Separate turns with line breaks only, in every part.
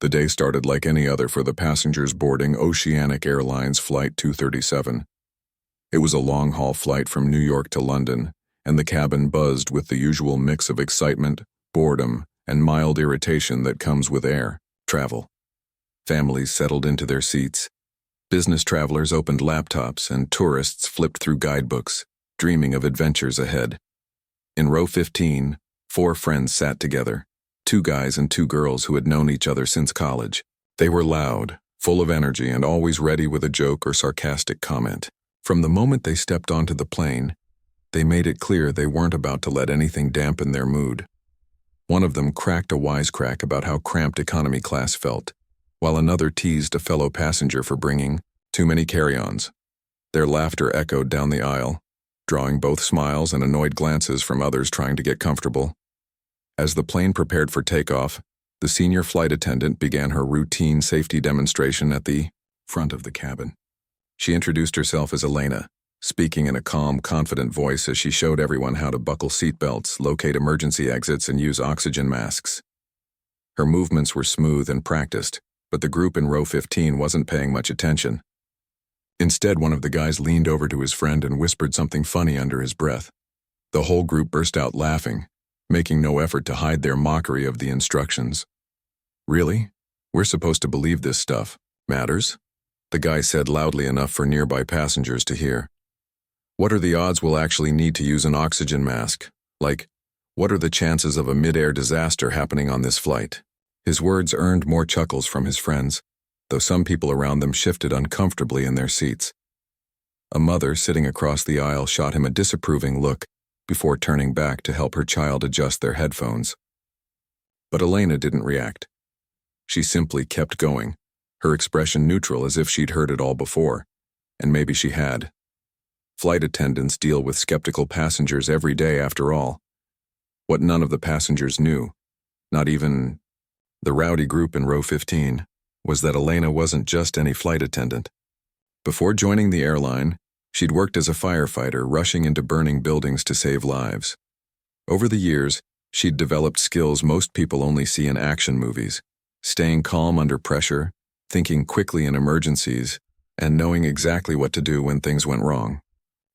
The day started like any other for the passengers boarding Oceanic Airlines Flight 237. It was a long-haul flight from New York to London, and the cabin buzzed with the usual mix of excitement, boredom, and mild irritation that comes with air travel. Families settled into their seats. Business travelers opened laptops, and tourists flipped through guidebooks, dreaming of adventures ahead. In row 15, 4 friends sat together, 2 guys and 2 girls who had known each other since college. They were loud, full of energy, and always ready with a joke or sarcastic comment. From the moment they stepped onto the plane, they made it clear they weren't about to let anything dampen their mood. One of them cracked a wisecrack about how cramped economy class felt, while another teased a fellow passenger for bringing too many carry-ons. Their laughter echoed down the aisle, drawing both smiles and annoyed glances from others trying to get comfortable. As the plane prepared for takeoff, the senior flight attendant began her routine safety demonstration at the front of the cabin. She introduced herself as Elena, speaking in a calm, confident voice as she showed everyone how to buckle seatbelts, locate emergency exits, and use oxygen masks. Her movements were smooth and practiced, but the group in row 15 wasn't paying much attention. Instead, one of the guys leaned over to his friend and whispered something funny under his breath. The whole group burst out laughing, making no effort to hide their mockery of the instructions. "Really? We're supposed to believe this stuff matters?" the guy said loudly enough for nearby passengers to hear. "What are the odds we'll actually need to use an oxygen mask? Like, what are the chances of a mid-air disaster happening on this flight?" His words earned more chuckles from his friends, though some people around them shifted uncomfortably in their seats. A mother sitting across the aisle shot him a disapproving look before turning back to help her child adjust their headphones. But Elena didn't react. She simply kept going, her expression neutral as if she'd heard it all before, and maybe she had. Flight attendants deal with skeptical passengers every day after all. What none of the passengers knew, not even the rowdy group in row 15, was that Elena wasn't just any flight attendant. Before joining the airline, she'd worked as a firefighter rushing into burning buildings to save lives. Over the years, she'd developed skills most people only see in action movies, staying calm under pressure, thinking quickly in emergencies, and knowing exactly what to do when things went wrong.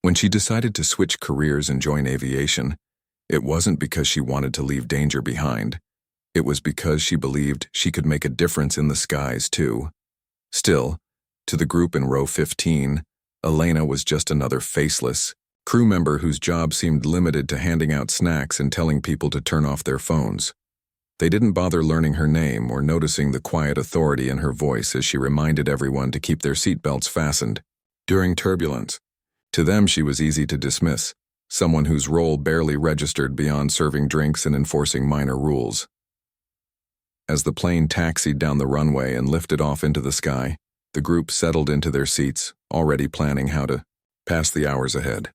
When she decided to switch careers and join aviation, it wasn't because she wanted to leave danger behind. It was because she believed she could make a difference in the skies, too. Still, to the group in row 15, Elena was just another faceless crew member whose job seemed limited to handing out snacks and telling people to turn off their phones. They didn't bother learning her name or noticing the quiet authority in her voice as she reminded everyone to keep their seatbelts fastened during turbulence. To them, she was easy to dismiss, someone whose role barely registered beyond serving drinks and enforcing minor rules. As the plane taxied down the runway and lifted off into the sky, the group settled into their seats, already planning how to pass the hours ahead.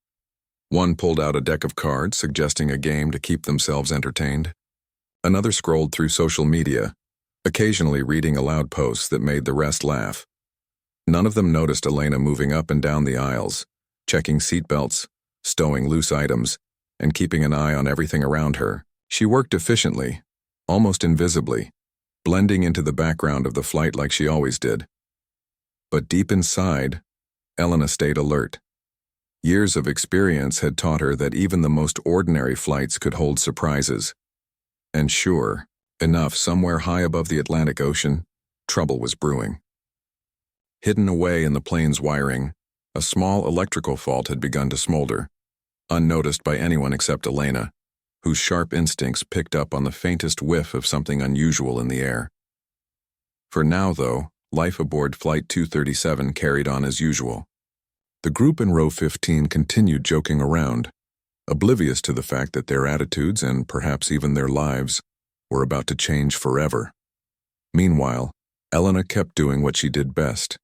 One pulled out a deck of cards, suggesting a game to keep themselves entertained. Another scrolled through social media, occasionally reading aloud posts that made the rest laugh. None of them noticed Elena moving up and down the aisles, checking seatbelts, stowing loose items, and keeping an eye on everything around her. She worked efficiently, almost invisibly, blending into the background of the flight like she always did. But deep inside, Elena stayed alert. Years of experience had taught her that even the most ordinary flights could hold surprises. And sure enough, somewhere high above the Atlantic Ocean, trouble was brewing. Hidden away in the plane's wiring, a small electrical fault had begun to smolder, unnoticed by anyone except Elena, whose sharp instincts picked up on the faintest whiff of something unusual in the air. For now, though, life aboard Flight 237 carried on as usual. The group in row 15 continued joking around, oblivious to the fact that their attitudes and perhaps even their lives were about to change forever. Meanwhile, Elena kept doing what she did best,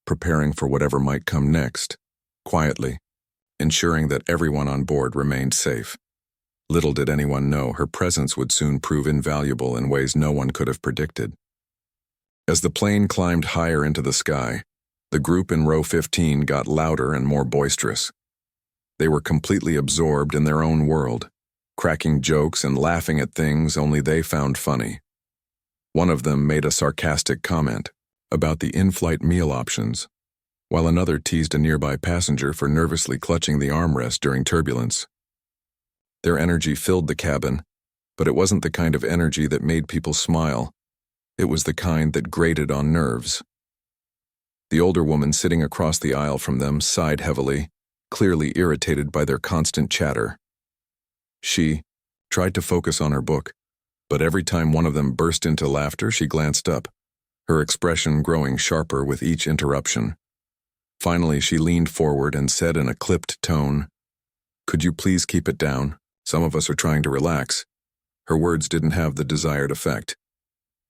preparing for whatever might come next, quietly, ensuring that everyone on board remained safe. Little did anyone know her presence would soon prove invaluable in ways no one could have predicted. As the plane climbed higher into the sky, the group in row 15 got louder and more boisterous. They were completely absorbed in their own world, cracking jokes and laughing at things only they found funny. One of them made a sarcastic comment about the in-flight meal options, while another teased a nearby passenger for nervously clutching the armrest during turbulence. Their energy filled the cabin, but it wasn't the kind of energy that made people smile. It was the kind that grated on nerves. The older woman sitting across the aisle from them sighed heavily, clearly irritated by their constant chatter. She tried to focus on her book, but every time one of them burst into laughter, she glanced up, her expression growing sharper with each interruption. Finally, she leaned forward and said in a clipped tone, "Could you please keep it down? Some of us are trying to relax." Her words didn't have the desired effect.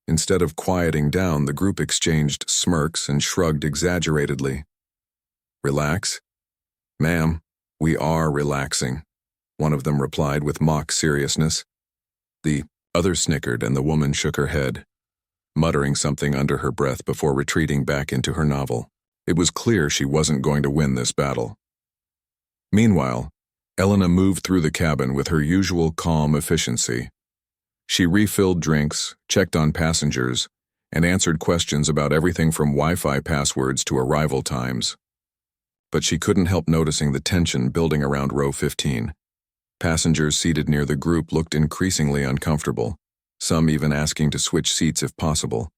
Instead of quieting down, the group exchanged smirks and shrugged exaggeratedly. "Relax? Ma'am, we are relaxing," one of them replied with mock seriousness. The other snickered and the woman shook her head, muttering something under her breath before retreating back into her novel. It was clear she wasn't going to win this battle. Meanwhile, Elena moved through the cabin with her usual calm efficiency. She refilled drinks, checked on passengers, and answered questions about everything from Wi-Fi passwords to arrival times. But she couldn't help noticing the tension building around row 15. Passengers seated near the group looked increasingly uncomfortable, some even asking to switch seats if possible.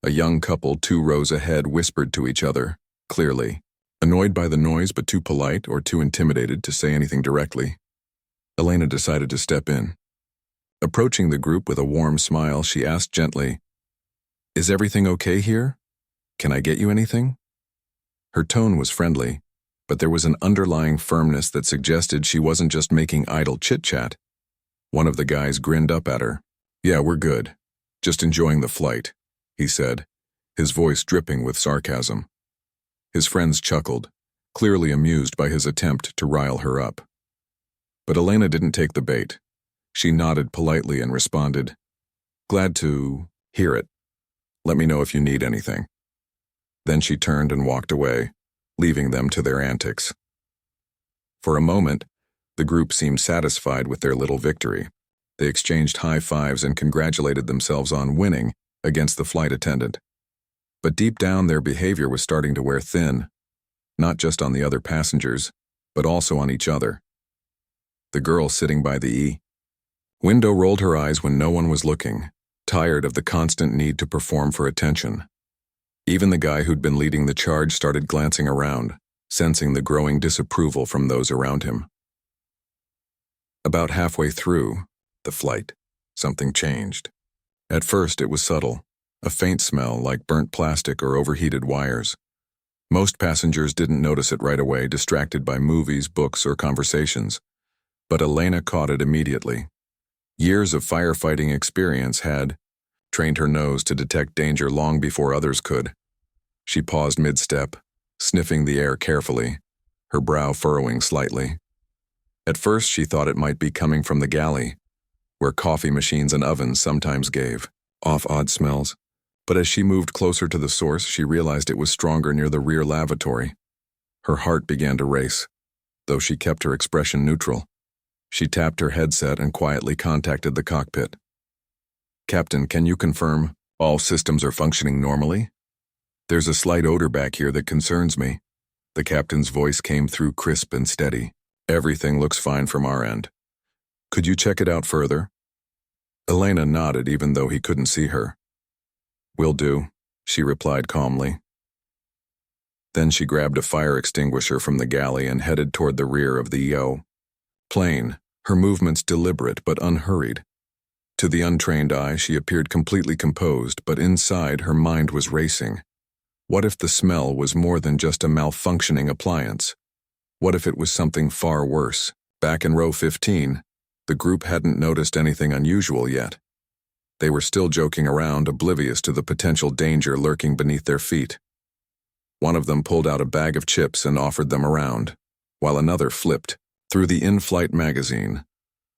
A young couple 2 rows ahead whispered to each other, clearly annoyed by the noise but too polite or too intimidated to say anything directly. Elena decided to step in. Approaching the group with a warm smile, she asked gently, "Is everything okay here? Can I get you anything?" Her tone was friendly, but there was an underlying firmness that suggested she wasn't just making idle chit-chat. One of the guys grinned up at her. "Yeah, we're good. Just enjoying the flight," he said, his voice dripping with sarcasm. His friends chuckled, clearly amused by his attempt to rile her up. But Elena didn't take the bait. She nodded politely and responded, "Glad to hear it. Let me know if you need anything." Then she turned and walked away, leaving them to their antics. For a moment, the group seemed satisfied with their little victory. They exchanged high fives and congratulated themselves on winning against the flight attendant. But deep down, their behavior was starting to wear thin, not just on the other passengers, but also on each other. The girl sitting by the window rolled her eyes when no one was looking, tired of the constant need to perform for attention. Even the guy who'd been leading the charge started glancing around, sensing the growing disapproval from those around him. About halfway through the flight, something changed. At first, it was subtle, a faint smell like burnt plastic or overheated wires. Most passengers didn't notice it right away, distracted by movies, books, or conversations. But Elena caught it immediately. Years of firefighting experience had trained her nose to detect danger long before others could. She paused mid-step, sniffing the air carefully, her brow furrowing slightly. At first, she thought it might be coming from the galley, where coffee machines and ovens sometimes gave off odd smells. But as she moved closer to the source, she realized it was stronger near the rear lavatory. Her heart began to race, though she kept her expression neutral. She tapped her headset and quietly contacted the cockpit. "Captain, can you confirm all systems are functioning normally? There's a slight odor back here that concerns me." The captain's voice came through crisp and steady. "Everything looks fine from our end. Could you check it out further?" Elena nodded even though he couldn't see her. "Will do," she replied calmly. Then she grabbed a fire extinguisher from the galley and headed toward the rear of the plane, her movements deliberate but unhurried. To the untrained eye, she appeared completely composed, but inside her mind was racing. What if the smell was more than just a malfunctioning appliance? What if it was something far worse? Back in row 15, the group hadn't noticed anything unusual yet. They were still joking around, oblivious to the potential danger lurking beneath their feet. One of them pulled out a bag of chips and offered them around, while another flipped through the in-flight magazine,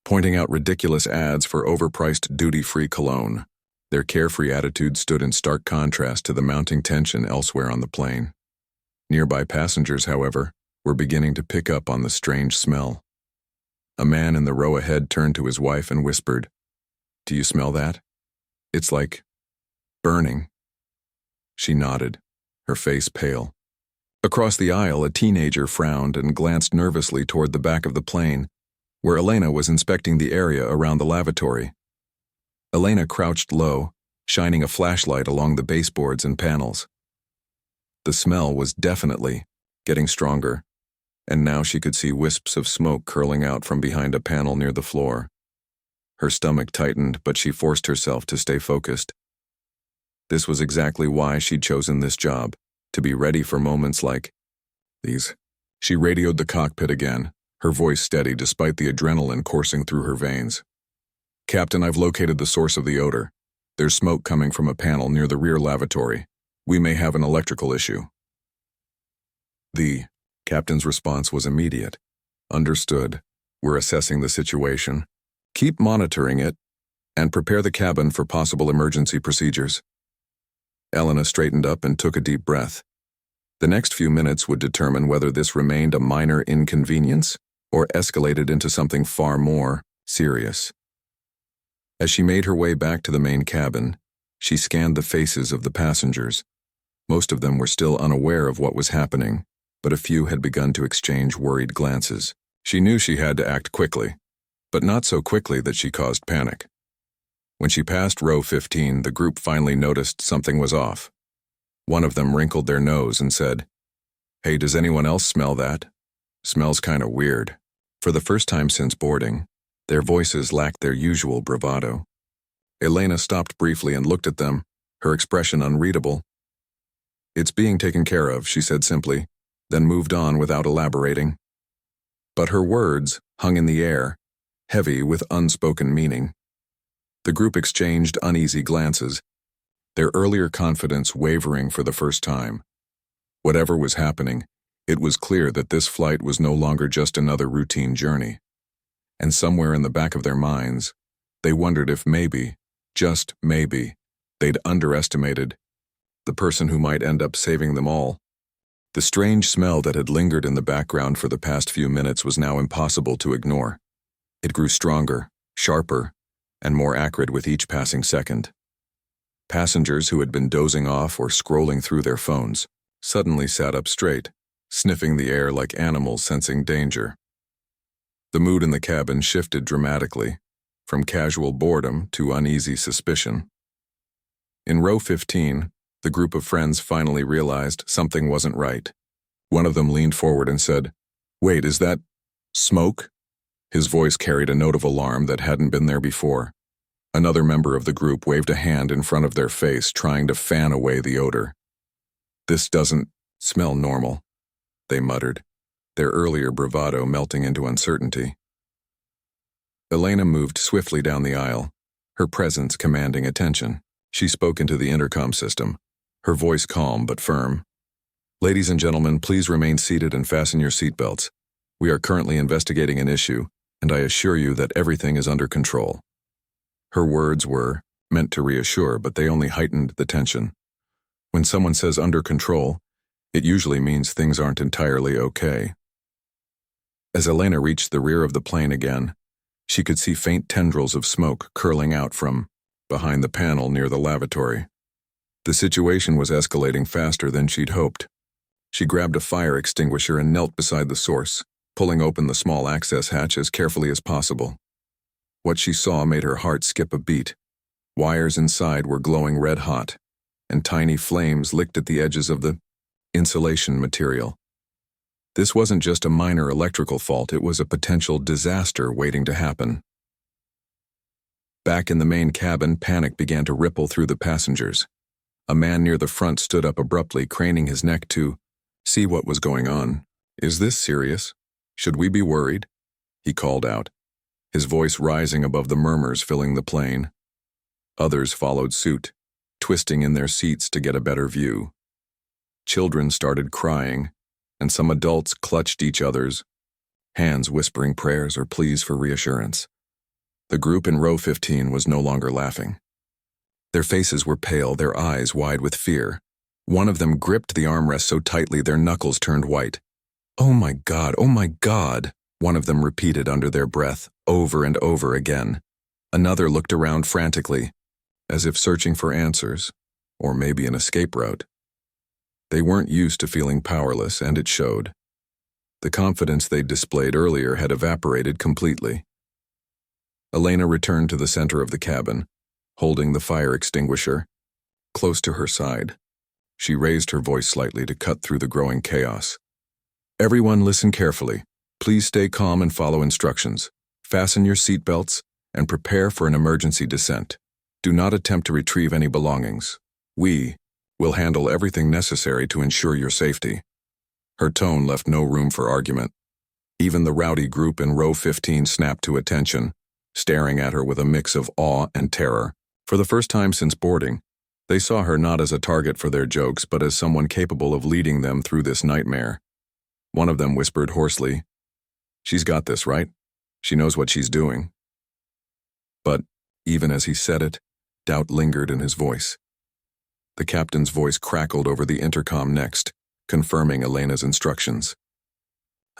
pointing out ridiculous ads for overpriced duty-free cologne. Their carefree attitude stood in stark contrast to the mounting tension elsewhere on the plane. Nearby passengers, however, were beginning to pick up on the strange smell. A man in the row ahead turned to his wife and whispered, "Do you smell that? It's like Burning. She nodded, her face pale. Across the aisle, a teenager frowned and glanced nervously toward the back of the plane, where Elena was inspecting the area around the lavatory. Elena crouched low, shining a flashlight along the baseboards and panels. The smell was definitely getting stronger, and now she could see wisps of smoke curling out from behind a panel near the floor. Her stomach tightened, but she forced herself to stay focused. This was exactly why she'd chosen this job, to be ready for moments like these. She radioed the cockpit again, her voice steady despite the adrenaline coursing through her veins. "Captain, I've located the source of the odor. There's smoke coming from a panel near the rear lavatory. We may have an electrical issue." The captain's response was immediate. "Understood. We're assessing the situation. Keep monitoring it, and prepare the cabin for possible emergency procedures." Elena straightened up and took a deep breath. The next few minutes would determine whether this remained a minor inconvenience or escalated into something far more serious. As she made her way back to the main cabin, she scanned the faces of the passengers. Most of them were still unaware of what was happening, but a few had begun to exchange worried glances. She knew she had to act quickly, but not so quickly that she caused panic. When she passed row 15, the group finally noticed something was off. One of them wrinkled their nose and said, "Hey, does anyone else smell that? Smells kinda weird." For the first time since boarding, their voices lacked their usual bravado. Elena stopped briefly and looked at them, her expression unreadable. "It's being taken care of," she said simply, then moved on without elaborating. But her words hung in the air, heavy with unspoken meaning. The group exchanged uneasy glances, their earlier confidence wavering for the first time. Whatever was happening, it was clear that this flight was no longer just another routine journey. And somewhere in the back of their minds, they wondered if maybe, just maybe, they'd underestimated the person who might end up saving them all. The strange smell that had lingered in the background for the past few minutes was now impossible to ignore. It grew stronger, sharper, and more acrid with each passing second. Passengers who had been dozing off or scrolling through their phones suddenly sat up straight, sniffing the air like animals sensing danger. The mood in the cabin shifted dramatically, from casual boredom to uneasy suspicion. In row 15, the group of friends finally realized something wasn't right. One of them leaned forward and said, "Wait, is that smoke?" His voice carried a note of alarm that hadn't been there before. Another member of the group waved a hand in front of their face, trying to fan away the odor. "This doesn't smell normal," they muttered, their earlier bravado melting into uncertainty. Elena moved swiftly down the aisle, her presence commanding attention. She spoke into the intercom system, her voice calm but firm. "Ladies and gentlemen, please remain seated and fasten your seatbelts. We are currently investigating an issue, and I assure you that everything is under control." Her words were meant to reassure, but they only heightened the tension. When someone says under control, it usually means things aren't entirely okay. As Elena reached the rear of the plane again, she could see faint tendrils of smoke curling out from behind the panel near the lavatory. The situation was escalating faster than she'd hoped. She grabbed a fire extinguisher and knelt beside the source, pulling open the small access hatch as carefully as possible. What she saw made her heart skip a beat. Wires inside were glowing red hot, and tiny flames licked at the edges of the insulation material. This wasn't just a minor electrical fault, it was a potential disaster waiting to happen. Back in the main cabin, panic began to ripple through the passengers. A man near the front stood up abruptly, craning his neck to see what was going on. "Is this serious? Should we be worried?" he called out, his voice rising above the murmurs filling the plane. Others followed suit, twisting in their seats to get a better view. Children started crying, and some adults clutched each other's hands, whispering prayers or pleas for reassurance. The group in row 15 was no longer laughing. Their faces were pale, their eyes wide with fear. One of them gripped the armrest so tightly their knuckles turned white. "Oh my God, oh my God," one of them repeated under their breath, over and over again. Another looked around frantically, as if searching for answers, or maybe an escape route. They weren't used to feeling powerless, and it showed. The confidence they'd displayed earlier had evaporated completely. Elena returned to the center of the cabin, holding the fire extinguisher close to her side. She raised her voice slightly to cut through the growing chaos. "Everyone listen carefully. Please stay calm and follow instructions. Fasten your seatbelts and prepare for an emergency descent. Do not attempt to retrieve any belongings. We will handle everything necessary to ensure your safety." Her tone left no room for argument. Even the rowdy group in row 15 snapped to attention, staring at her with a mix of awe and terror. For the first time since boarding, they saw her not as a target for their jokes, but as someone capable of leading them through this nightmare. One of them whispered hoarsely, "She's got this, right? She knows what she's doing." But, even as he said it, doubt lingered in his voice. The captain's voice crackled over the intercom next, confirming Elena's instructions.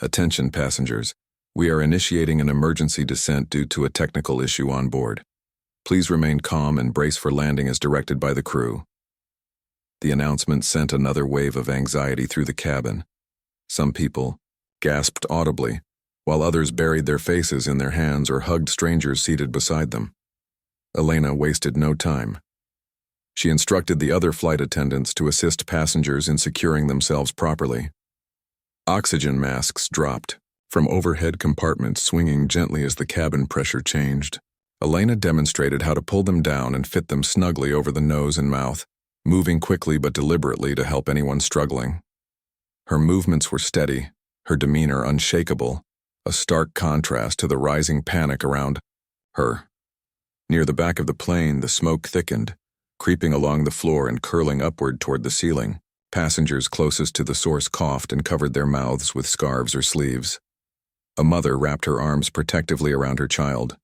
"Attention passengers, we are initiating an emergency descent due to a technical issue on board. Please remain calm and brace for landing as directed by the crew." The announcement sent another wave of anxiety through the cabin. Some people gasped audibly, while others buried their faces in their hands or hugged strangers seated beside them. Elena wasted no time. She instructed the other flight attendants to assist passengers in securing themselves properly. Oxygen masks dropped from overhead compartments, swinging gently as the cabin pressure changed. Elena demonstrated how to pull them down and fit them snugly over the nose and mouth, moving quickly but deliberately to help anyone struggling. Her movements were steady, her demeanor unshakable, a stark contrast to the rising panic around her. Near the back of the plane, the smoke thickened, creeping along the floor and curling upward toward the ceiling. Passengers closest to the source coughed and covered their mouths with scarves or sleeves. A mother wrapped her arms protectively around her child,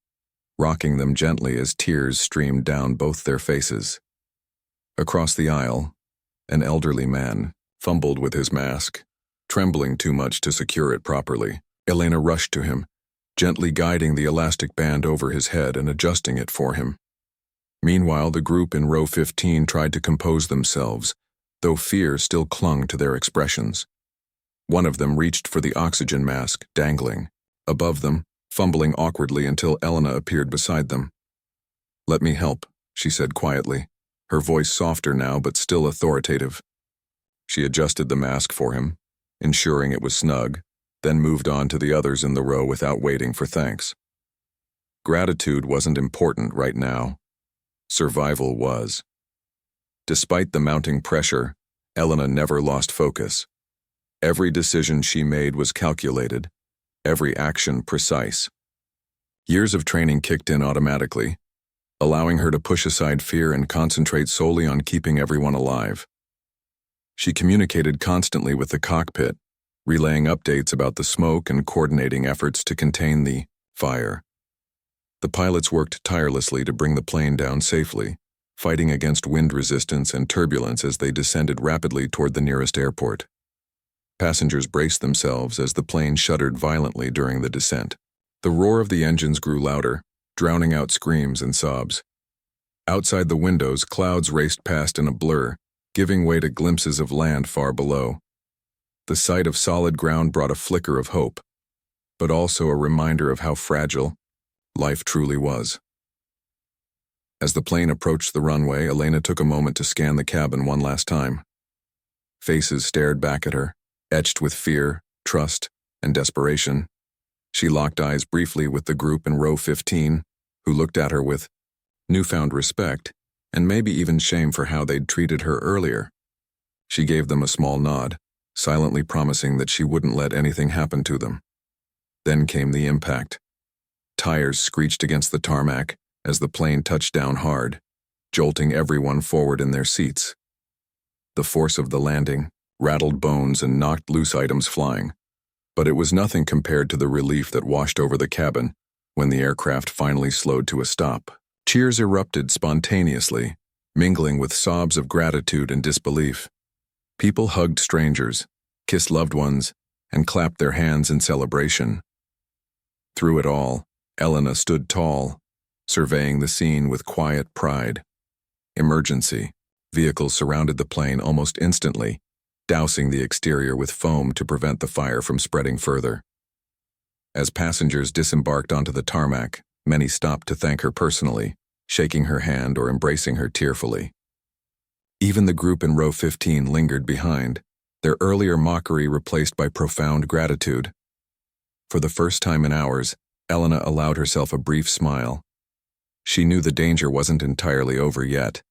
rocking them gently as tears streamed down both their faces. Across the aisle, an elderly man fumbled with his mask, trembling too much to secure it properly. Elena rushed to him, gently guiding the elastic band over his head and adjusting it for him. Meanwhile, the group in row 15 tried to compose themselves, though fear still clung to their expressions. One of them reached for the oxygen mask, dangling above them, fumbling awkwardly until Elena appeared beside them. "Let me help," she said quietly, her voice softer now but still authoritative. She adjusted the mask for him, ensuring it was snug, then moved on to the others in the row without waiting for thanks. Gratitude wasn't important right now. Survival was. Despite the mounting pressure, Elena never lost focus. Every decision she made was calculated, every action precise. Years of training kicked in automatically, allowing her to push aside fear and concentrate solely on keeping everyone alive. She communicated constantly with the cockpit, relaying updates about the smoke and coordinating efforts to contain the fire. The pilots worked tirelessly to bring the plane down safely, fighting against wind resistance and turbulence as they descended rapidly toward the nearest airport. Passengers braced themselves as the plane shuddered violently during the descent. The roar of the engines grew louder, drowning out screams and sobs. Outside the windows, clouds raced past in a blur, giving way to glimpses of land far below. The sight of solid ground brought a flicker of hope, but also a reminder of how fragile life truly was. As the plane approached the runway, Elena took a moment to scan the cabin one last time. Faces stared back at her, etched with fear, trust, and desperation. She locked eyes briefly with the group in row 15, who looked at her with newfound respect and maybe even shame for how they'd treated her earlier. She gave them a small nod, silently promising that she wouldn't let anything happen to them. Then came the impact. Tires screeched against the tarmac as the plane touched down hard, jolting everyone forward in their seats. The force of the landing rattled bones and knocked loose items flying, but it was nothing compared to the relief that washed over the cabin when the aircraft finally slowed to a stop. Cheers erupted spontaneously, mingling with sobs of gratitude and disbelief. People hugged strangers, kissed loved ones, and clapped their hands in celebration. Through it all, Elena stood tall, surveying the scene with quiet pride. Emergency, Vehicles surrounded the plane almost instantly, dousing the exterior with foam to prevent the fire from spreading further. As passengers disembarked onto the tarmac, many stopped to thank her personally, shaking her hand or embracing her tearfully. Even the group in row 15 lingered behind, their earlier mockery replaced by profound gratitude. For the first time in hours, Elena allowed herself a brief smile. She knew the danger wasn't entirely over yet.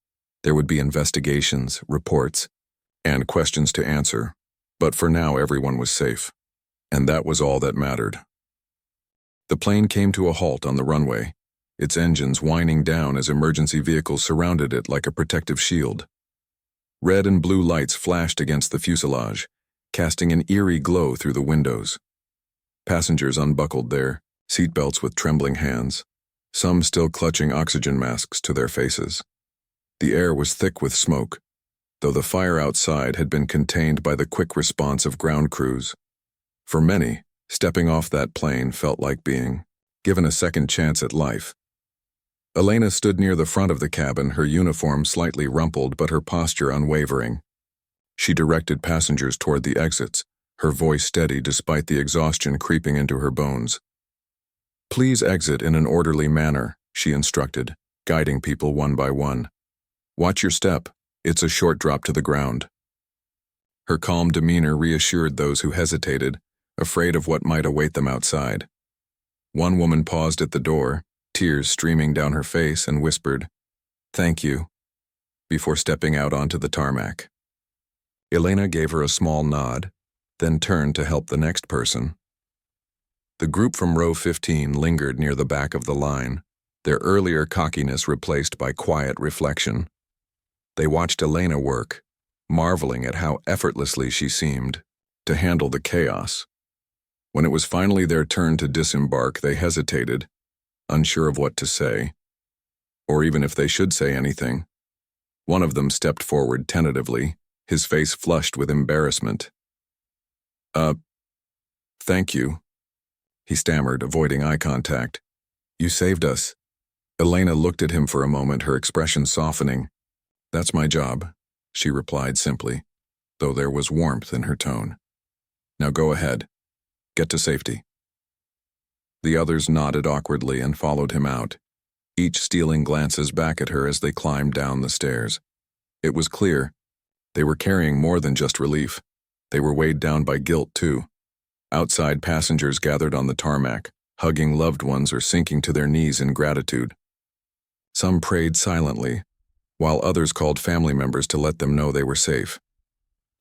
There would be investigations, reports, and questions to answer, but for now everyone was safe, and that was all that mattered. The plane came to a halt on the runway, its engines whining down as emergency vehicles surrounded it like a protective shield. Red and blue lights flashed against the fuselage, casting an eerie glow through the windows. Passengers unbuckled their seatbelts with trembling hands, some still clutching oxygen masks to their faces. The air was thick with smoke, though the fire outside had been contained by the quick response of ground crews. For many, stepping off that plane felt like being given a second chance at life. Elena stood near the front of the cabin, her uniform slightly rumpled but her posture unwavering. She directed passengers toward the exits, her voice steady despite the exhaustion creeping into her bones. "Please exit in an orderly manner," she instructed, guiding people one by one. "Watch your step. It's a short drop to the ground." Her calm demeanor reassured those who hesitated, afraid of what might await them outside. One woman paused at the door, tears streaming down her face, and whispered, "Thank you," before stepping out onto the tarmac. Elena gave her a small nod, then turned to help the next person. The group from row 15 lingered near the back of the line, their earlier cockiness replaced by quiet reflection. They watched Elena work, marveling at how effortlessly she seemed to handle the chaos. When it was finally their turn to disembark, they hesitated, unsure of what to say, or even if they should say anything. One of them stepped forward tentatively, his face flushed with embarrassment. Thank you," he stammered, avoiding eye contact. "You saved us." Elena looked at him for a moment, her expression softening. "That's my job," she replied simply, though there was warmth in her tone. "Now go ahead. Get to safety." The others nodded awkwardly and followed him out, each stealing glances back at her as they climbed down the stairs. It was clear they were carrying more than just relief. They were weighed down by guilt, too. Outside, passengers gathered on the tarmac, hugging loved ones or sinking to their knees in gratitude. Some prayed silently, while others called family members to let them know they were safe.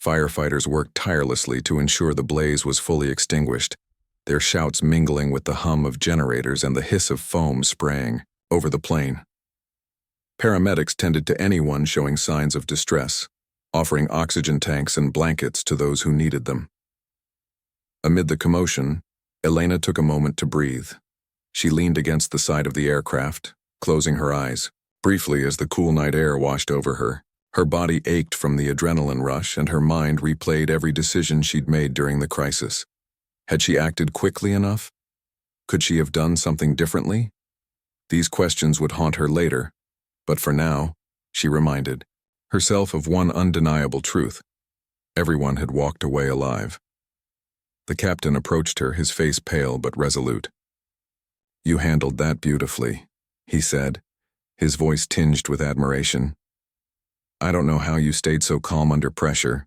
Firefighters worked tirelessly to ensure the blaze was fully extinguished, their shouts mingling with the hum of generators and the hiss of foam spraying over the plane. Paramedics tended to anyone showing signs of distress, offering oxygen tanks and blankets to those who needed them. Amid the commotion, Elena took a moment to breathe. She leaned against the side of the aircraft, closing her eyes. Briefly, as the cool night air washed over her, her body ached from the adrenaline rush and her mind replayed every decision she'd made during the crisis. Had she acted quickly enough? Could she have done something differently? These questions would haunt her later, but for now, she reminded herself of one undeniable truth. Everyone had walked away alive. The captain approached her, his face pale but resolute. "You handled that beautifully," he said, his voice tinged with admiration. "I don't know how you stayed so calm under pressure,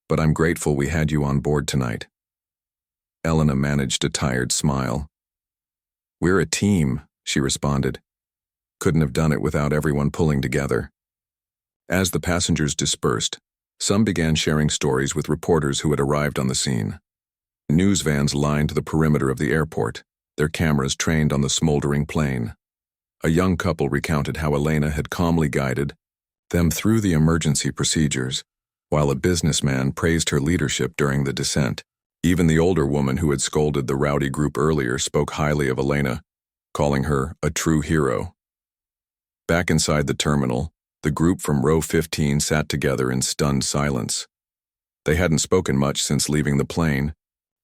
but I'm grateful we had you on board tonight." Elena managed a tired smile. "We're a team," she responded. "Couldn't have done it without everyone pulling together." As the passengers dispersed, some began sharing stories with reporters who had arrived on the scene. News vans lined the perimeter of the airport, their cameras trained on the smoldering plane. A young couple recounted how Elena had calmly guided them through the emergency procedures, while a businessman praised her leadership during the descent. Even the older woman who had scolded the rowdy group earlier spoke highly of Elena, calling her a true hero. Back inside the terminal, the group from row 15 sat together in stunned silence. They hadn't spoken much since leaving the plane,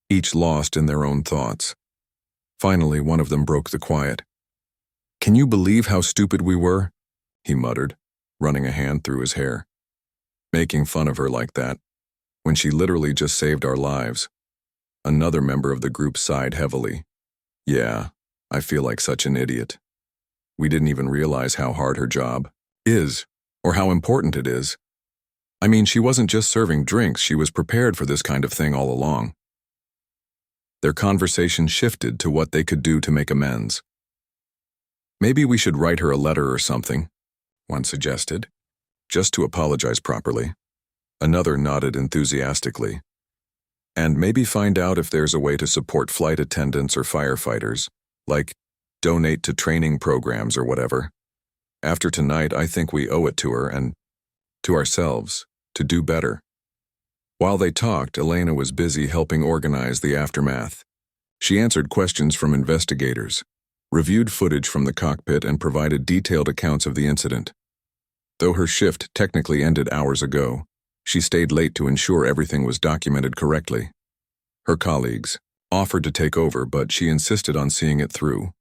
each lost in their own thoughts. Finally, one of them broke the quiet. "Can you believe how stupid we were?" he muttered, running a hand through his hair. making fun of her like that, when she literally just saved our lives. Another member of the group sighed heavily. Yeah, I feel like such an idiot. We didn't even realize how hard her job is, or how important it is. I mean, she wasn't just serving drinks, she was prepared for this kind of thing all along. Their conversation shifted to what they could do to make amends. Maybe we should write her a letter or something, one suggested, just to apologize properly. Another nodded enthusiastically. And maybe find out if there's a way to support flight attendants or firefighters, like donate to training programs or whatever. After tonight, I think we owe it to her and to ourselves to do better. While they talked, Elena was busy helping organize the aftermath. She answered questions from investigators, reviewed footage from the cockpit, and provided detailed accounts of the incident. Though her shift technically ended hours ago, she stayed late to ensure everything was documented correctly. Her colleagues offered to take over, but she insisted on seeing it through.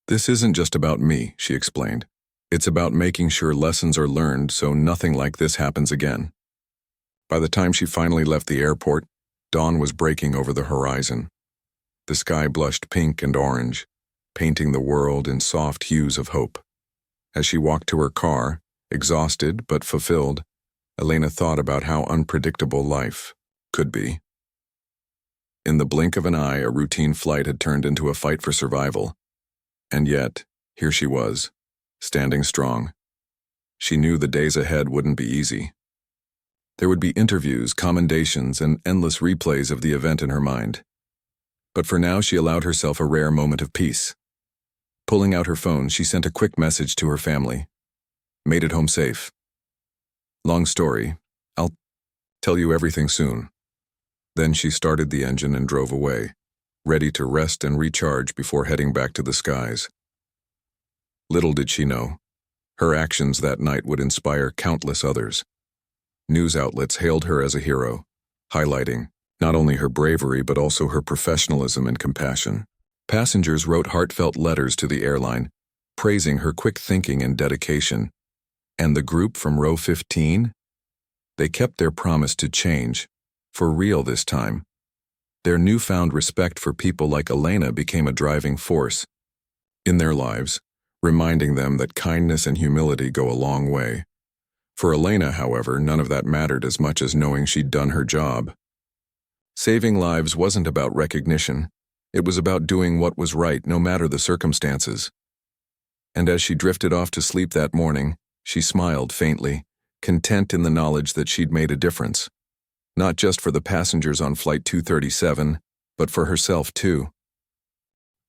This isn't just about me, she explained. It's about making sure lessons are learned so nothing like this happens again. By the time she finally left the airport, dawn was breaking over the horizon. The sky blushed pink and orange, painting the world in soft hues of hope. As she walked to her car, exhausted but fulfilled, Elena thought about how unpredictable life could be. In the blink of an eye, a routine flight had turned into a fight for survival. And yet, here she was, standing strong. She knew the days ahead wouldn't be easy. There would be interviews, commendations, and endless replays of the event in her mind. But for now, she allowed herself a rare moment of peace. Pulling out her phone, she sent a quick message to her family. Made it home safe. Long story. I'll tell you everything soon. Then she started the engine and drove away, ready to rest and recharge before heading back to the skies. Little did she know, her actions that night would inspire countless others. News outlets hailed her as a hero, highlighting not only her bravery but also her professionalism and compassion. Passengers wrote heartfelt letters to the airline, praising her quick thinking and dedication. And the group from row 15? They kept their promise to change, for real this time. Their newfound respect for people like Elena became a driving force in their lives, reminding them that kindness and humility go a long way. For Elena, however, none of that mattered as much as knowing she'd done her job. Saving lives wasn't about recognition. It was about doing what was right, no matter the circumstances. And as she drifted off to sleep that morning, she smiled faintly, content in the knowledge that she'd made a difference. Not just for the passengers on Flight 237, but for herself too.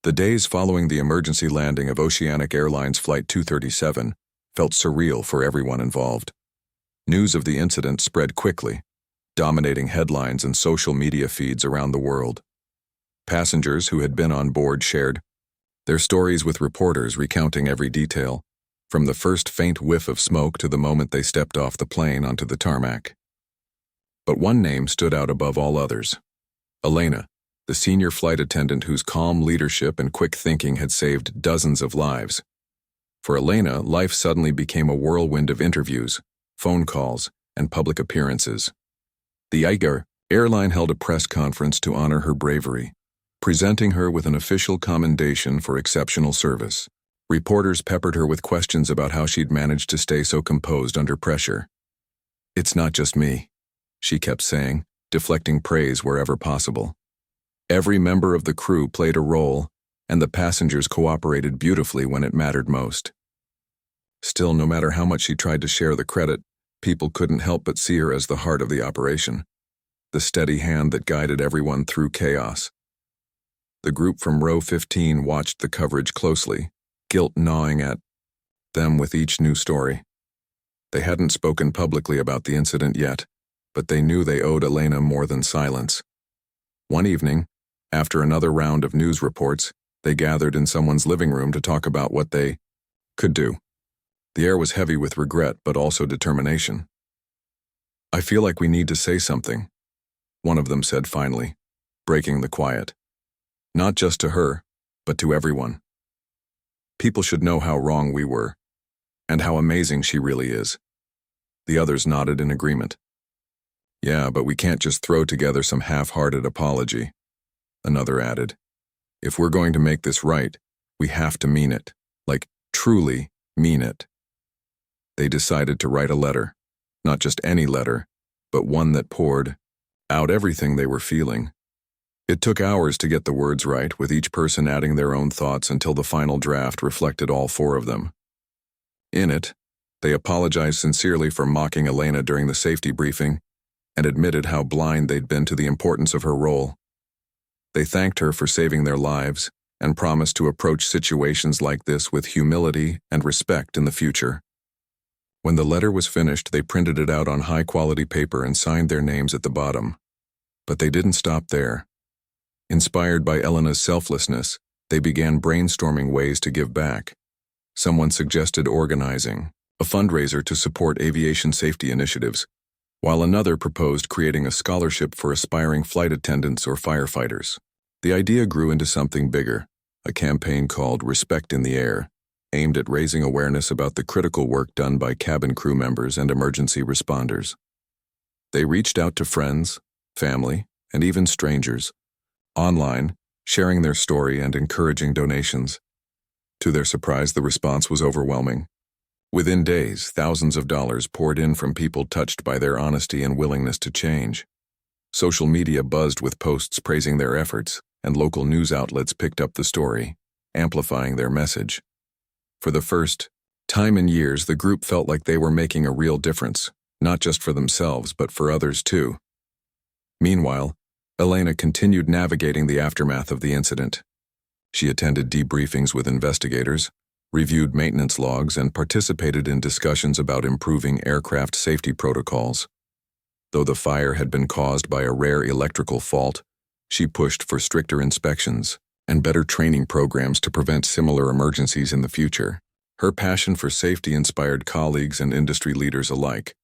The days following the emergency landing of Oceanic Airlines Flight 237 felt surreal for everyone involved. News of the incident spread quickly, dominating headlines and social media feeds around the world. Passengers who had been on board shared their stories with reporters recounting every detail, from the first faint whiff of smoke to the moment they stepped off the plane onto the tarmac. But one name stood out above all others. Elena, the senior flight attendant whose calm leadership and quick thinking had saved dozens of lives. For Elena, life suddenly became a whirlwind of interviews, phone calls, and public appearances. The airline held a press conference to honor her bravery, presenting her with an official commendation for exceptional service. Reporters peppered her with questions about how she'd managed to stay so composed under pressure. "It's not just me," she kept saying, deflecting praise wherever possible. Every member of the crew played a role, and the passengers cooperated beautifully when it mattered most. Still, no matter how much she tried to share the credit, people couldn't help but see her as the heart of the operation, the steady hand that guided everyone through chaos. The group from row 15 watched the coverage closely, guilt gnawing at them with each new story. They hadn't spoken publicly about the incident yet, but they knew they owed Elena more than silence. One evening, after another round of news reports, they gathered in someone's living room to talk about what they could do. The air was heavy with regret, but also determination. "I feel like we need to say something," one of them said finally, breaking the quiet. Not just to her, but to everyone. People should know how wrong we were, and how amazing she really is. The others nodded in agreement. Yeah, but we can't just throw together some half-hearted apology, another added. If we're going to make this right, we have to mean it. Like, truly mean it. They decided to write a letter. Not just any letter, but one that poured out everything they were feeling. It took hours to get the words right, with each person adding their own thoughts until the final draft reflected all four of them. In it, they apologized sincerely for mocking Elena during the safety briefing and admitted how blind they'd been to the importance of her role. They thanked her for saving their lives and promised to approach situations like this with humility and respect in the future. When the letter was finished, they printed it out on high-quality paper and signed their names at the bottom. But they didn't stop there. Inspired by Elena's selflessness, they began brainstorming ways to give back. Someone suggested organizing a fundraiser to support aviation safety initiatives, while another proposed creating a scholarship for aspiring flight attendants or firefighters. The idea grew into something bigger, a campaign called Respect in the Air, aimed at raising awareness about the critical work done by cabin crew members and emergency responders. They reached out to friends, family, and even strangers, online, sharing their story and encouraging donations. To their surprise, the response was overwhelming. Within days, thousands of dollars poured in from people touched by their honesty and willingness to change. Social media buzzed with posts praising their efforts, and local news outlets picked up the story, amplifying their message. For the first time in years, the group felt like they were making a real difference, not just for themselves, but for others too. Meanwhile, Elena continued navigating the aftermath of the incident. She attended debriefings with investigators, reviewed maintenance logs, and participated in discussions about improving aircraft safety protocols. Though the fire had been caused by a rare electrical fault, she pushed for stricter inspections and better training programs to prevent similar emergencies in the future. Her passion for safety inspired colleagues and industry leaders alike,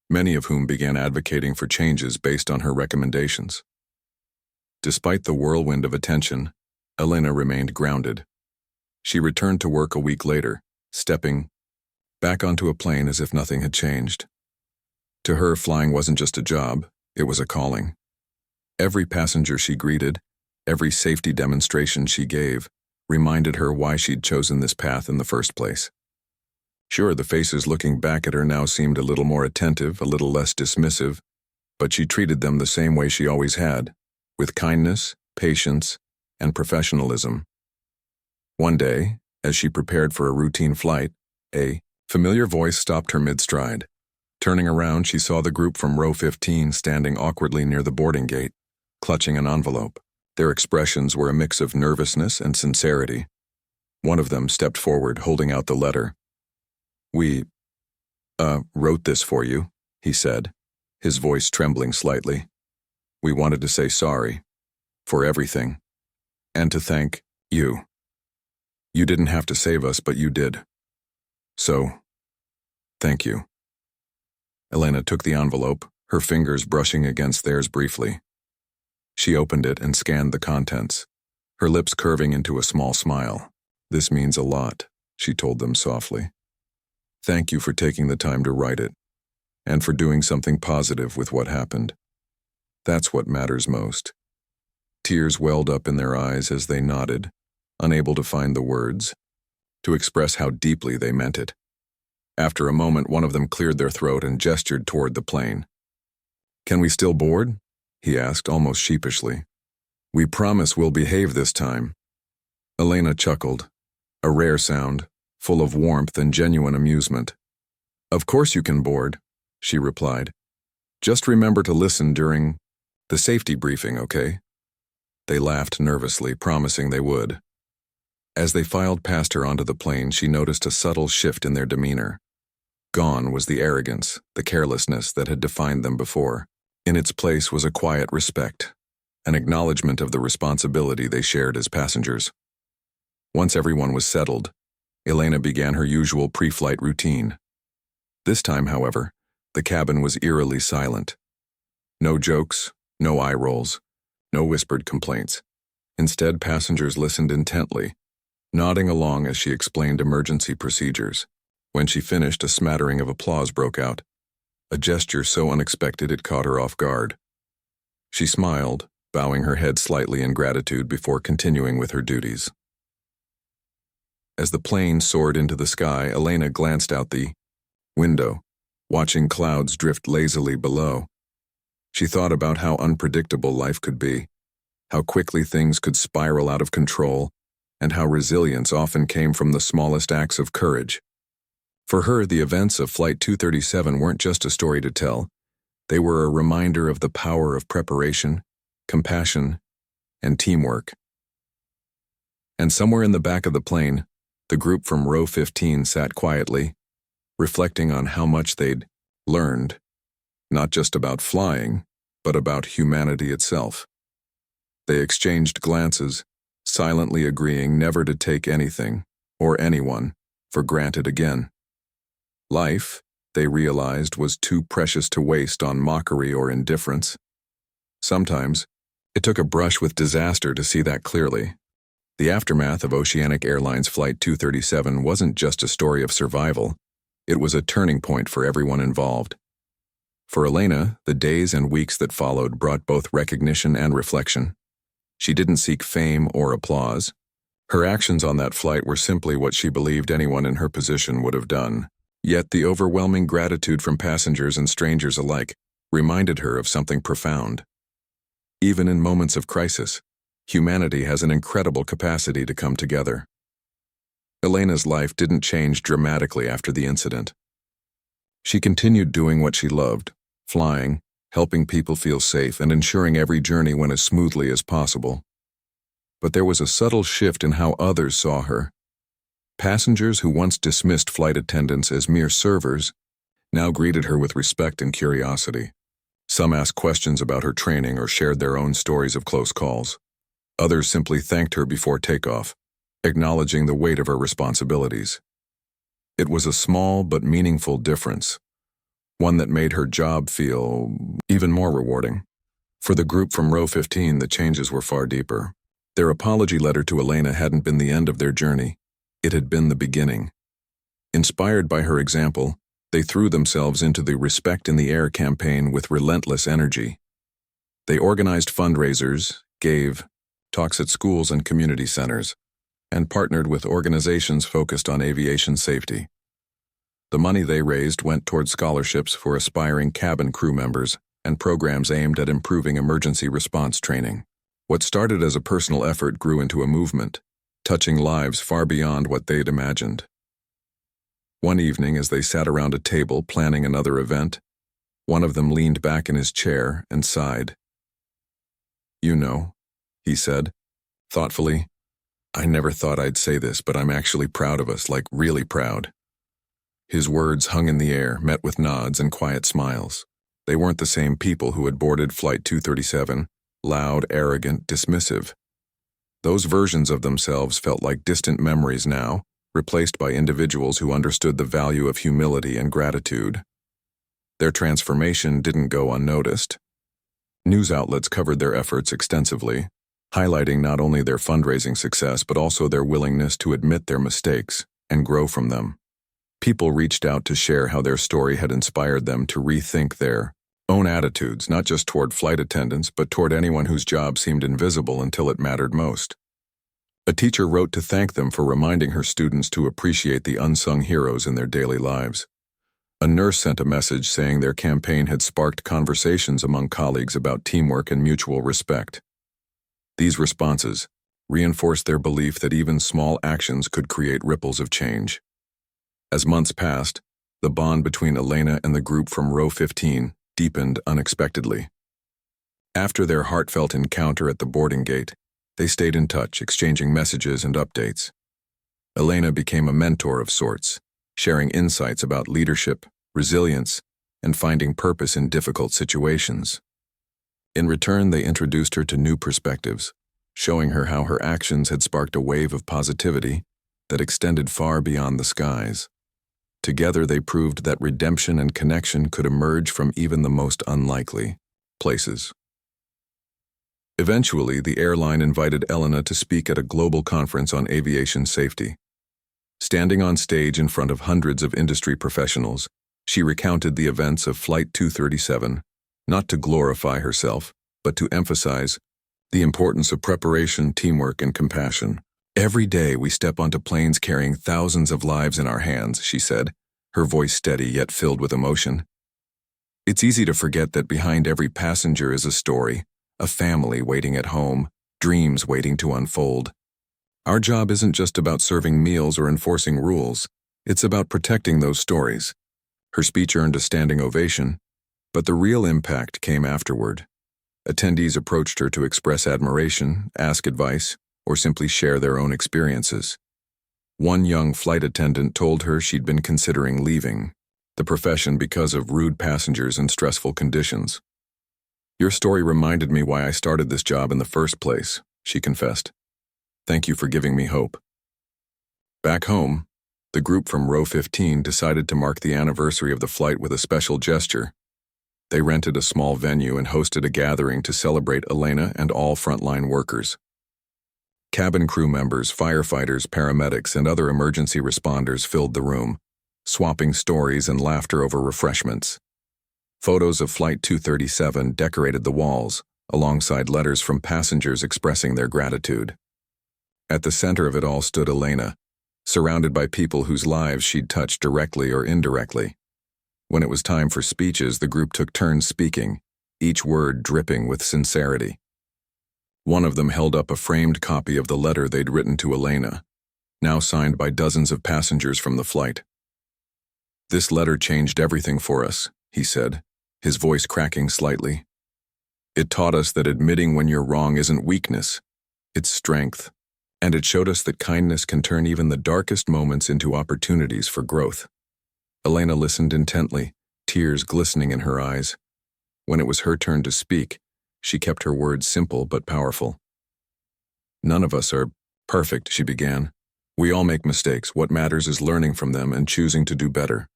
many of whom began advocating for changes based on her recommendations. Despite the whirlwind of attention, Elena remained grounded. She returned to work a week later, stepping back onto a plane as if nothing had changed. To her, flying wasn't just a job, it was a calling. Every passenger she greeted, every safety demonstration she gave, reminded her why she'd chosen this path in the first place. Sure, the faces looking back at her now seemed a little more attentive, a little less dismissive, but she treated them the same way she always had, with kindness, patience, and professionalism. One day, as she prepared for a routine flight, a familiar voice stopped her mid-stride. Turning around, she saw the group from row 15 standing awkwardly near the boarding gate, clutching an envelope. Their expressions were a mix of nervousness and sincerity. One of them stepped forward, holding out the letter. "We, wrote this for you," he said, his voice trembling slightly. "We wanted to say sorry for everything, and to thank you. You didn't have to save us, but you did. So, thank you." Elena took the envelope, her fingers brushing against theirs briefly. She opened it and scanned the contents, her lips curving into a small smile. "This means a lot," she told them softly. "Thank you for taking the time to write it, and for doing something positive with what happened. That's what matters most." Tears welled up in their eyes as they nodded, unable to find the words to express how deeply they meant it. After a moment, one of them cleared their throat and gestured toward the plane. "Can we still board?" he asked, almost sheepishly. "We promise we'll behave this time." Elena chuckled, a rare sound, full of warmth and genuine amusement. "Of course you can board," she replied. "Just remember to listen during the safety briefing, okay?" They laughed nervously, promising they would. As they filed past her onto the plane, she noticed a subtle shift in their demeanor. Gone was the arrogance, the carelessness that had defined them before. In its place was a quiet respect, an acknowledgement of the responsibility they shared as passengers. Once everyone was settled, Elena began her usual pre-flight routine. This time, however, the cabin was eerily silent. No jokes, no eye rolls, no whispered complaints. Instead, passengers listened intently, nodding along as she explained emergency procedures. When she finished, a smattering of applause broke out. a gesture so unexpected it caught her off guard. She smiled, bowing her head slightly in gratitude before continuing with her duties. As the plane soared into the sky, Elena glanced out the window, watching clouds drift lazily below. She thought about how unpredictable life could be, how quickly things could spiral out of control, and how resilience often came from the smallest acts of courage. For her, the events of Flight 237 weren't just a story to tell. They were a reminder of the power of preparation, compassion, and teamwork. And somewhere in the back of the plane, the group from row 15 sat quietly, reflecting on how much they'd learned, not just about flying, but about humanity itself. They exchanged glances, silently agreeing never to take anything, or anyone, for granted again. Life, they realized, was too precious to waste on mockery or indifference. Sometimes, it took a brush with disaster to see that clearly. The aftermath of Oceanic Airlines Flight 237 wasn't just a story of survival, it was a turning point for everyone involved. For Elena, the days and weeks that followed brought both recognition and reflection. She didn't seek fame or applause. Her actions on that flight were simply what she believed anyone in her position would have done. Yet the overwhelming gratitude from passengers and strangers alike reminded her of something profound. Even in moments of crisis, humanity has an incredible capacity to come together. Elena's life didn't change dramatically after the incident. She continued doing what she loved, flying, helping people feel safe, and ensuring every journey went as smoothly as possible. But there was a subtle shift in how others saw her. Passengers who once dismissed flight attendants as mere servers now greeted her with respect and curiosity. Some asked questions about her training or shared their own stories of close calls. Others simply thanked her before takeoff, acknowledging the weight of her responsibilities. It was a small but meaningful difference, one that made her job feel even more rewarding. For the group from row 15, the changes were far deeper. Their apology letter to Elena hadn't been the end of their journey. It had been the beginning. Inspired by her example, they threw themselves into the Respect in the Air campaign with relentless energy. They organized fundraisers, gave talks at schools and community centers, and partnered with organizations focused on aviation safety. The money they raised went toward scholarships for aspiring cabin crew members and programs aimed at improving emergency response training. What started as a personal effort grew into a movement, touching lives far beyond what they'd imagined. One evening, as they sat around a table planning another event, one of them leaned back in his chair and sighed. "You know," he said, thoughtfully, "I never thought I'd say this, but I'm actually proud of us, like really proud." His words hung in the air, met with nods and quiet smiles. They weren't the same people who had boarded Flight 237, loud, arrogant, dismissive. Those versions of themselves felt like distant memories now, replaced by individuals who understood the value of humility and gratitude. Their transformation didn't go unnoticed. News outlets covered their efforts extensively, highlighting not only their fundraising success but also their willingness to admit their mistakes and grow from them. People reached out to share how their story had inspired them to rethink their own attitudes, not just toward flight attendants, but toward anyone whose job seemed invisible until it mattered most. A teacher wrote to thank them for reminding her students to appreciate the unsung heroes in their daily lives. A nurse sent a message saying their campaign had sparked conversations among colleagues about teamwork and mutual respect. These responses reinforced their belief that even small actions could create ripples of change. As months passed, the bond between Elena and the group from row 15 deepened unexpectedly. After their heartfelt encounter at the boarding gate, they stayed in touch, exchanging messages and updates. Elena became a mentor of sorts, sharing insights about leadership, resilience, and finding purpose in difficult situations. In return, they introduced her to new perspectives, showing her how her actions had sparked a wave of positivity that extended far beyond the skies. Together, they proved that redemption and connection could emerge from even the most unlikely places. Eventually, the airline invited Elena to speak at a global conference on aviation safety. Standing on stage in front of hundreds of industry professionals, She recounted the events of Flight 237, not to glorify herself, but to emphasize the importance of preparation, teamwork, and compassion. "Every day we step onto planes carrying thousands of lives in our hands," she said, her voice steady yet filled with emotion. "It's easy to forget that behind every passenger is a story, a family waiting at home, dreams waiting to unfold. Our job isn't just about serving meals or enforcing rules, it's about protecting those stories." Her speech earned a standing ovation, but the real impact came afterward. Attendees approached her to express admiration, ask advice, or simply share their own experiences. One young flight attendant told her she'd been considering leaving the profession because of rude passengers and stressful conditions. "Your story reminded me why I started this job in the first place," she confessed. "Thank you for giving me hope." Back home, the group from Row 15 decided to mark the anniversary of the flight with a special gesture. They rented a small venue and hosted a gathering to celebrate Elena and all frontline workers. Cabin crew members, firefighters, paramedics, and other emergency responders filled the room, swapping stories and laughter over refreshments. Photos of Flight 237 decorated the walls, alongside letters from passengers expressing their gratitude. At the center of it all stood Elena, surrounded by people whose lives she'd touched directly or indirectly. When it was time for speeches, the group took turns speaking, each word dripping with sincerity. One of them held up a framed copy of the letter they'd written to Elena, now signed by dozens of passengers from the flight. "This letter changed everything for us," he said, his voice cracking slightly. "It taught us that admitting when you're wrong isn't weakness, it's strength. And it showed us that kindness can turn even the darkest moments into opportunities for growth." Elena listened intently, tears glistening in her eyes. When it was her turn to speak, she kept her words simple but powerful. "None of us are perfect," she began. "We all make mistakes. What matters is learning from them and choosing to do better.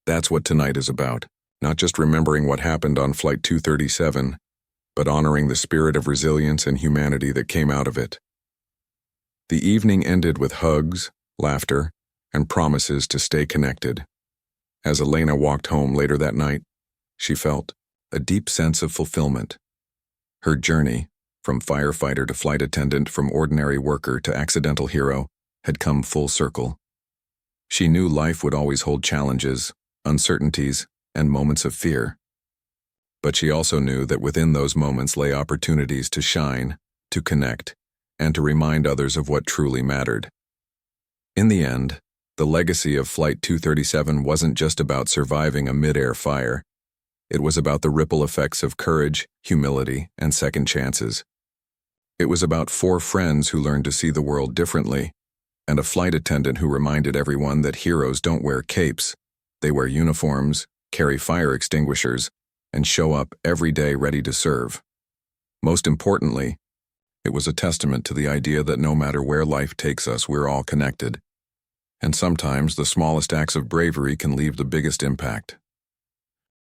That's what tonight is about, not just remembering what happened on Flight 237, but honoring the spirit of resilience and humanity that came out of it." The evening ended with hugs, laughter, and promises to stay connected. As Elena walked home later that night, she felt a deep sense of fulfillment. Her journey, from firefighter to flight attendant, from ordinary worker to accidental hero, had come full circle. She knew life would always hold challenges, uncertainties, and moments of fear. But she also knew that within those moments lay opportunities to shine, to connect, and to remind others of what truly mattered. In the end, the legacy of Flight 237 wasn't just about surviving a mid-air fire. It was about the ripple effects of courage, humility, and second chances. It was about 4 friends who learned to see the world differently, and a flight attendant who reminded everyone that heroes don't wear capes. They wear uniforms, carry fire extinguishers, and show up every day ready to serve. Most importantly, it was a testament to the idea that no matter where life takes us, we're all connected. And sometimes the smallest acts of bravery can leave the biggest impact.